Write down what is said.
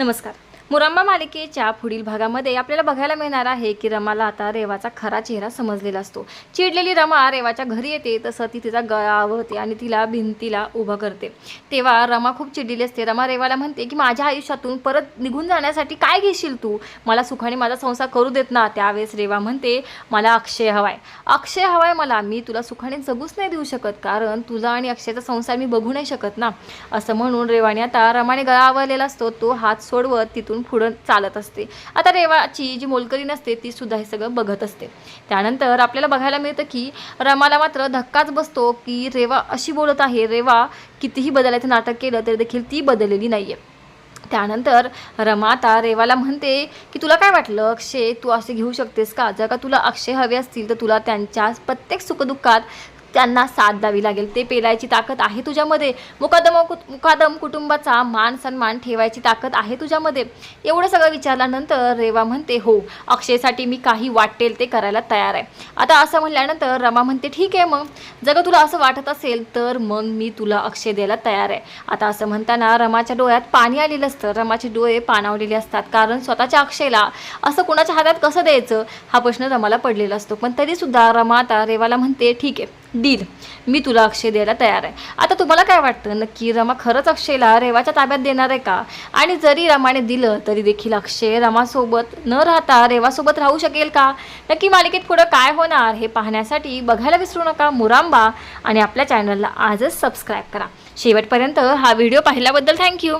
नमस्कार. मुरांबा मालिकेच्या पुढील भागामध्ये आपल्याला बघायला मिळणार आहे की रमाला आता रेवाचा खरा चेहरा समजलेला असतो. चिडलेली रमा रेवाच्या घरी येते तसं ती तिचा गळा आवळते आणि तिला भिंतीला उभं करते. तेव्हा रमा खूप चिडलेली असते. रमा रेवाला म्हणते की माझ्या आयुष्यातून परत निघून जाण्यासाठी काय घेशील तू? मला सुखाने माझा संसार करू देत ना. त्यावेळेस रेवा म्हणते मला अक्षय हवाय. अक्षय हवाय मला. मी तुला सुखाने जगूच नाही देऊ शकत कारण तुझा आणि अक्षयचा संसार मी बघू नाही शकत ना. असं म्हणून रेवाने आता रमाने गळा आवळलेला असतो तो हात सोडवत तिथून पुढे चालत असते. आता रेवाची जी मोलकरीण असते ती सुद्धा हे सगळं बघत असते. त्यानंतर आपल्याला बघायला मिळतं की रमाला मात्र धक्काच बसतो की रेवा अशी बोलत आहे. रेवा कितीही बदलायचं नाटक केलं तरी देखील ती बदललेली नाहीये. त्यानंतर रमा आता रेवाला म्हणते की तुला काय वाटलं अक्षय तू असे घेऊ शकतेस का? जर का तुला अक्षय हवे असतील तर तुला त्यांच्या प्रत्येक सुखदुःखात त्यांना साथ द्यावी लागेल. ते पेलायची ताकद आहे तुझ्यामध्ये. मुकादम कुटुंबाचा मान सन्मान ठेवायची ताकद आहे तुझ्यामध्ये. एवढं सगळं विचारल्यानंतर रेवा म्हणते हो अक्षयसाठी मी काही वाटेल ते करायला तयार आहे. आता असं म्हणल्यानंतर रमा म्हणते ठीक आहे मग जर तुला असं वाटत असेल तर मग मी तुला अक्षय द्यायला तयार आहे. आता असं म्हणताना रमाच्या डोळ्यात पाणी आलेलं असतं. रमाचे डोळे पाणावलेले असतात कारण स्वतःच्या अक्षयला असं कुणाच्या हातात कसं द्यायचं हा प्रश्न रमाला पडलेला असतो. पण तरीसुद्धा रमा आता रेवाला म्हणते ठीक आहे डील मी तुला अक्षय द्यायला तयार आहे. आता तुम्हाला काय वाटतं नक्की रमा खरंच अक्षयला रेवाच्या ताब्यात देणार आहे का? आणि जरी रमाने दिलं तरी देखील अक्षय रमासोबत न राहता रेवासोबत राहू शकेल का? नक्की मालिकेत पुढं काय होणार हे पाहण्यासाठी बघायला विसरू नका मुरांबा आणि आपल्या चॅनलला आजच सबस्क्राईब करा. शेवटपर्यंत हा व्हिडिओ पाहिल्याबद्दल थँक्यू.